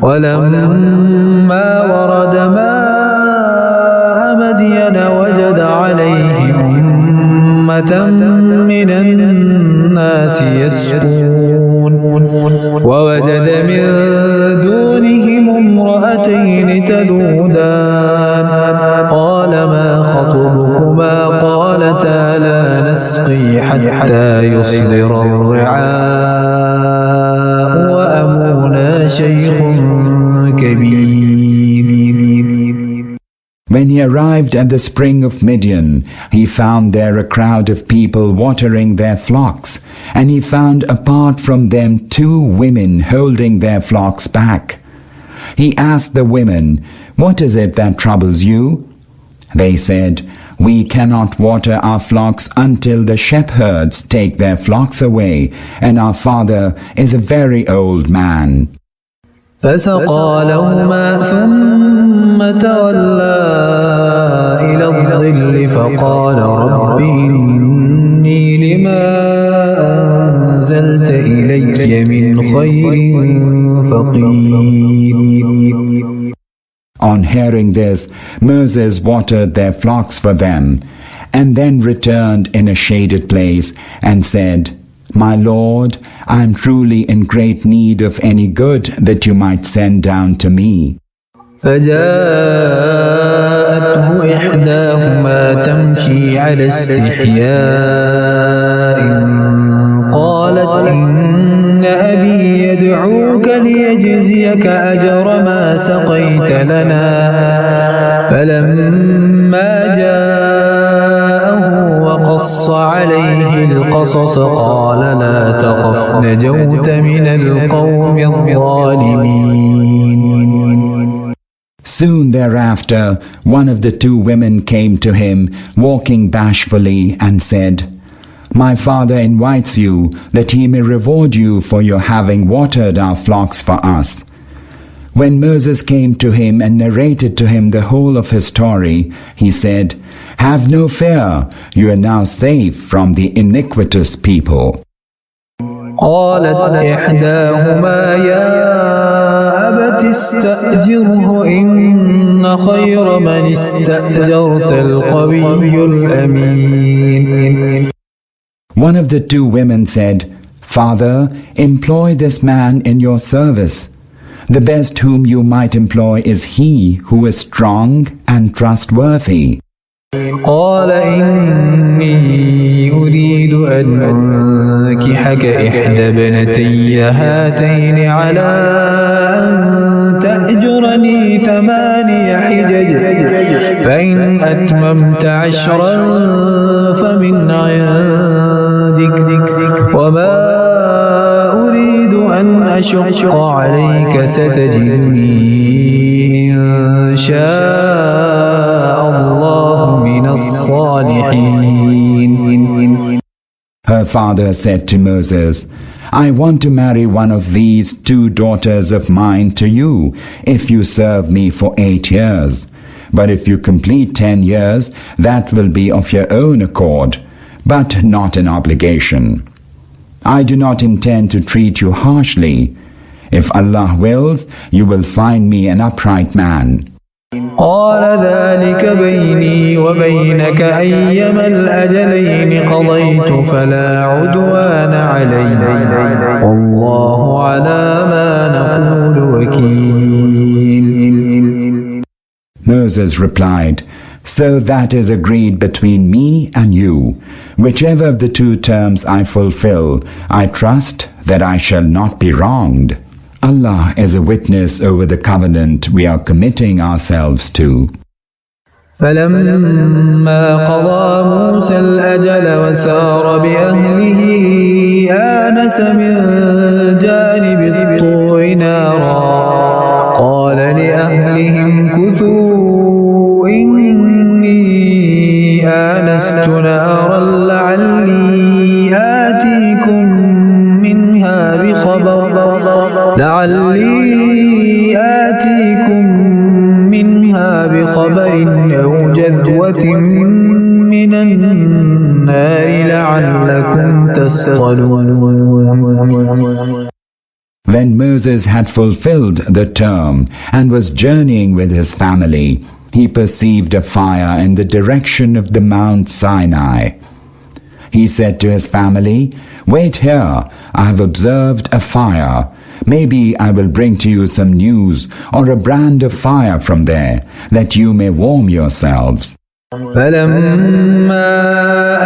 ولما ورد ماء مدين وجد عليه أمة من الناس يسقون ووجد من دونهم امرأتين تذودان قال ما خطبكما قالتا لا نسقي حتى يصدر الرعاء وأبونا شيخ كبير. When he arrived at the spring of Midian, he found there a crowd of people watering their flocks, and he found apart from them 2 women holding their flocks back. He asked the women, "What is it that troubles you?" They said, "We cannot water our flocks until the shepherds take their flocks away, and our father is a very old man." فسقى لهما ثم تولى إلى الظل فقال رب إني لما أنزلت إلي من خير فقير. On hearing this, Moses watered their flocks for them, and then returned in a shaded place and said, "My Lord, I am truly in great need of any good that you might send down to me." فجاءته إحداهما تمشي على استحياء قالت إن أبي يدعوك ليجزيك أجر ما سقيت لنا. فلما جاءه وقص عليه القصص قال لا تخف نجوت من القوم الظالمين. Soon thereafter, one of the 2 women came to him, walking bashfully, and said, "My father invites you that he may reward you for your having watered our flocks for us." When Moses came to him and narrated to him the whole of his story, he said, "Have no fear, you are now safe from the iniquitous people." قالت إحداهما يا أبت استأجره إن خير من استأجرت القوي الأمين. One of the 2 women said, "Father, employ this man in your service. The best whom you might employ is he who is strong and trustworthy." قال إني أريد أن أنكحك إحدى ابنتي هاتين على أن تأجرني 8 حجج فإن أتممت 10 فمن عندك وما أريد أن أشق عليك ستجدني إن شاء الله من الصالحين. Her father said to Moses, "I want to marry one of these 2 daughters of mine to you, if you serve me for 8 years. But if you complete 10 years, that will be of your own accord, but not an obligation. I do not intend to treat you harshly. If Allah wills, you will find me an upright man." قال ذلك بيني وبينك أيما الأجلين قضيت فلا عدوان علي والله على ما نقول وكيل. Moses replied, "So that is agreed between me and you. Whichever of the 2 terms I fulfill, I trust that I shall not be wronged. Allah is a witness over the covenant we are committing ourselves to." فلما قضى موسى الأجل وسار بأهله آنس من جانب الطور نارا قال لأهلهم كثوا إني آنست نارا لعلي آتيكم منها بخبر أو جذوة من النار لعلكم تصطلون. When Moses had fulfilled the term and was journeying with his family, he perceived a fire in the direction of the Mount Sinai. He said to his family, "Wait here, I have observed a fire. Maybe I will bring to you some news or a brand of fire from there, that you may warm yourselves." فلما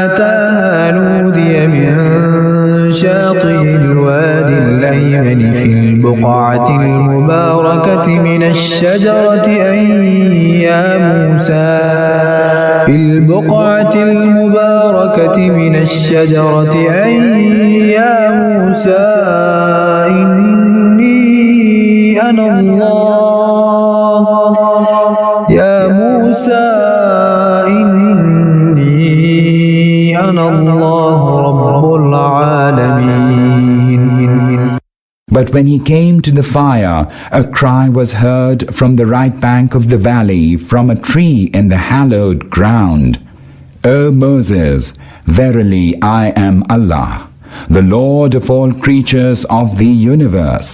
أتاها نودي من شاطئ الوادي الأيمن في البقعة المباركة من الشجرة أن يا موسى في البقعة المباركة من الشجرة أن يا موسى إني أنا الله يا موسى إني أنا الله رب العالمين. But when he came to the fire, a cry was heard from the right bank of the valley, from a tree in the hallowed ground. "O Moses, verily I am Allah, the Lord of all creatures of the universe."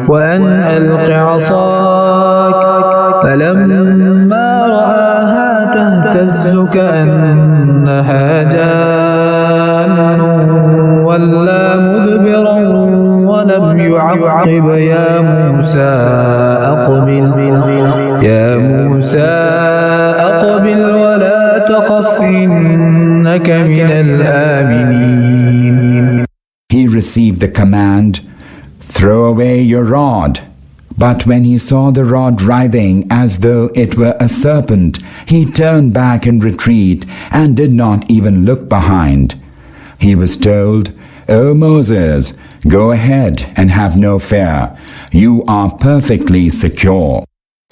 وأن ألق عصاك فلما رآها تهتز كأنها جان ولا مدبرا ولم يعقب يا موسى أقبل ولا تخف إنك من الآمنين. He received the command, "Throw away your rod." But when he saw the rod writhing as though it were a serpent, he turned back in retreat and did not even look behind. He was told, "O Moses, go ahead and have no fear. You are perfectly secure."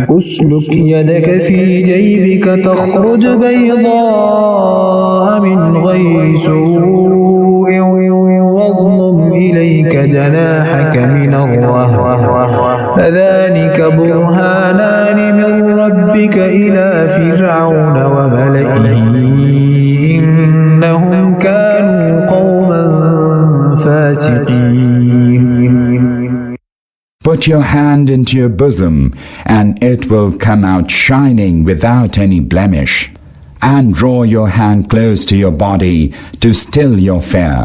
أسلك يدك في جيبك تخرج بيضاء من غير سوء واضمم إليك جناحك من الرهب فذلك برهانان من ربك إلى فرعون وملئه إنهم كانوا قوما فاسقين. Put your hand into your bosom, and it will come out shining without any blemish. And draw your hand close to your body to still your fear.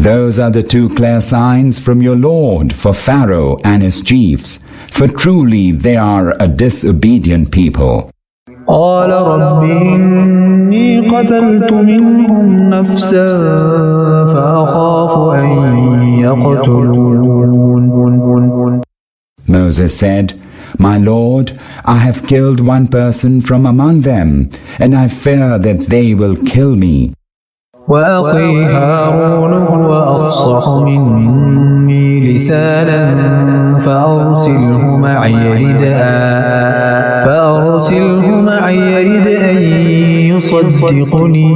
Those are the two clear signs from your Lord for Pharaoh and his chiefs, for truly they are a disobedient people. قال رب إني قتلت منهم نفسا فأخاف أن يقتلون. Moses said, "My Lord, I have killed one person from among them, and I fear that they will kill me." وأخي هارون هو أفصح مني لسانا فأرسله معي يرد أن يصدقني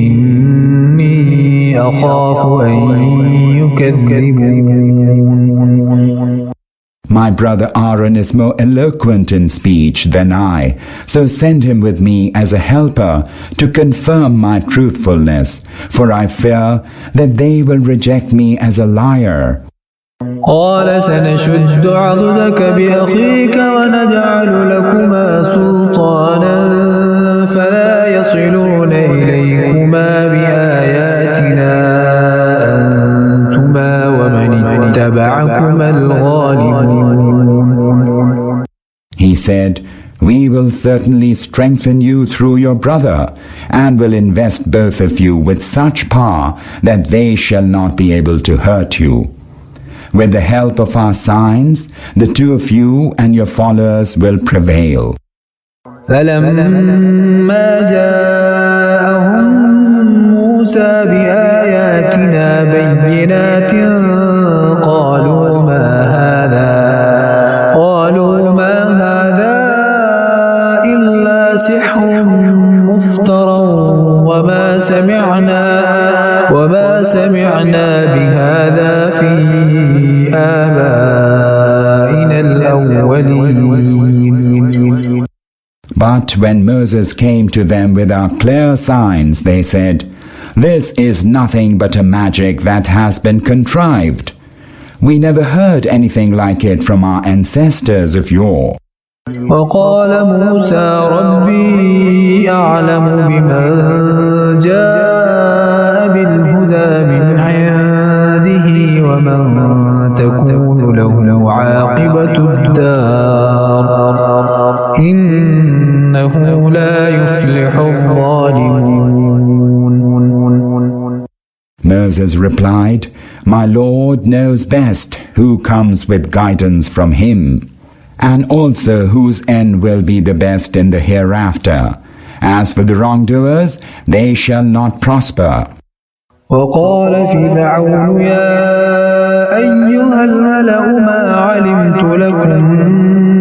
إني أخاف أن يكذبون. My brother Aaron is more eloquent in speech than I, so send him with me as a helper to confirm my truthfulness, for I fear that they will reject me as a liar. قال سنشد عضدك بأخيك ونجعل لكما سلطانا فلا يصلون إليكما بآياتنا أنتما ومن اتبعكما الغالبون. He said, "We will certainly strengthen you through your brother, and will invest both of you with such power that they shall not be able to hurt you. With the help of our signs, the two of you and your followers will prevail." فلما جاءهم موسى بآياتنا بينات قالوا ما هذا إلا سحر مفترى وما سمعنا بهذا في آبائنا الأولين. But when Moses came to them with our clear signs, they said, "This is nothing but a magic that has been contrived. We never heard anything like it from our ancestors of yore. وقال موسى ربي أعلم بمن جاء بالهدى من عنده ومن تكون له عاقبة الدار إنه لا يفلح الظالمون. Moses replied, My Lord knows best who comes with guidance from him, and also whose end will be the best in the hereafter. As for the wrongdoers, they shall not prosper. وقال فرعون يا أيها الملأ ما علمت لكم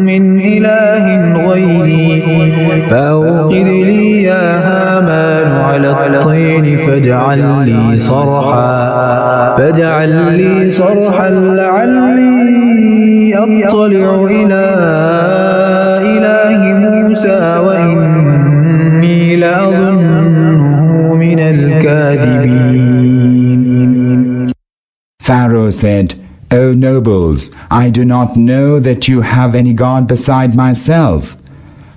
من إله غيري فأوقد لي يا هامان على الطين فاجعل لي صرحا لعلي أطلع إلى إله موسى وإني لأظنه من الكاذبين. Pharaoh said, O nobles, I do not know that you have any god beside myself.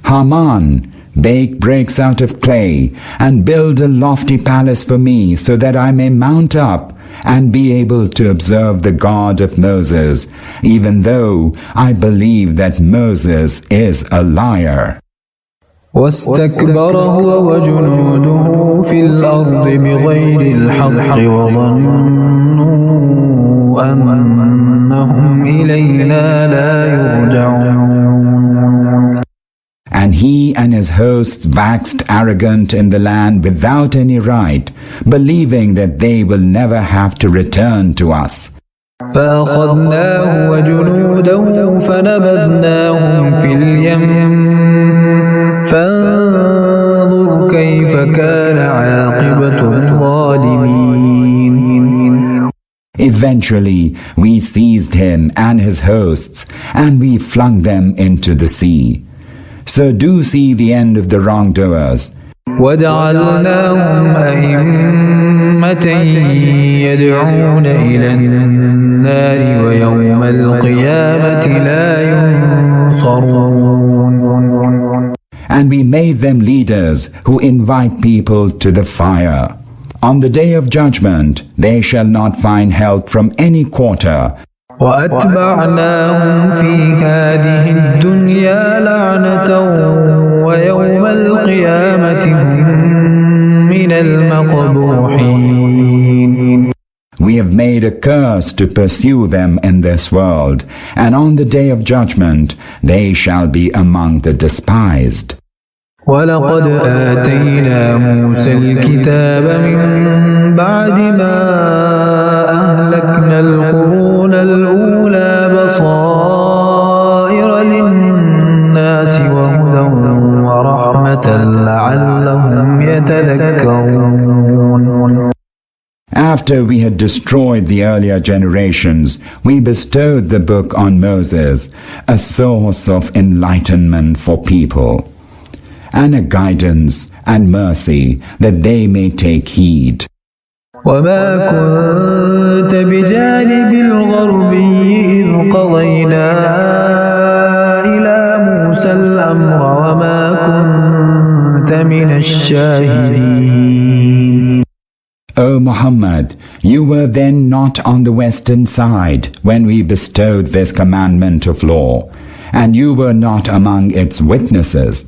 Haman, bake bricks out of clay and build a lofty palace for me so that I may mount up and be able to observe the God of Moses, even though I believe that Moses is a liar. واستكبر هو وجنوده في الأرض بغير الحق وظنوا أنهم إلينا لا يرجعون. And he and his hosts waxed arrogant in the land without any right, believing that they will never have to return to us. فأخذناه وجنوده فنبذناهم في اليم فانظر كيف كان عاقبة الظالمين. Eventually we seized him and his hosts and we flung them into the sea. So do see the end of the wrongdoers. وجعلناهم أئمة يدعون إلى النار ويوم القيامة لا ينصرون. And we made them leaders who invite people to the fire. On the day of judgment they shall not find help from any quarter. وأتبعناهم في هذه الدنيا لعنة ويوم القيامة من المقبوحين. We have made a curse to pursue them in this world, and on the day of judgment they shall be among the despised. ولقد آتينا موسى الكتاب من بعد ما أهلكنا القرون الأولى بصائر للناس وهدى ورحمة لعلهم يتذكرون. After we had destroyed the earlier generations, we bestowed the book on Moses, a source of enlightenment for people, and a guidance and mercy that they may take heed. وما كنت بجانب الغربي إذ قضينا إلى موسى الأمر وما كنت من الشاهدين. O Muhammad, you were then not on the western side when we bestowed this commandment of law, and you were not among its witnesses.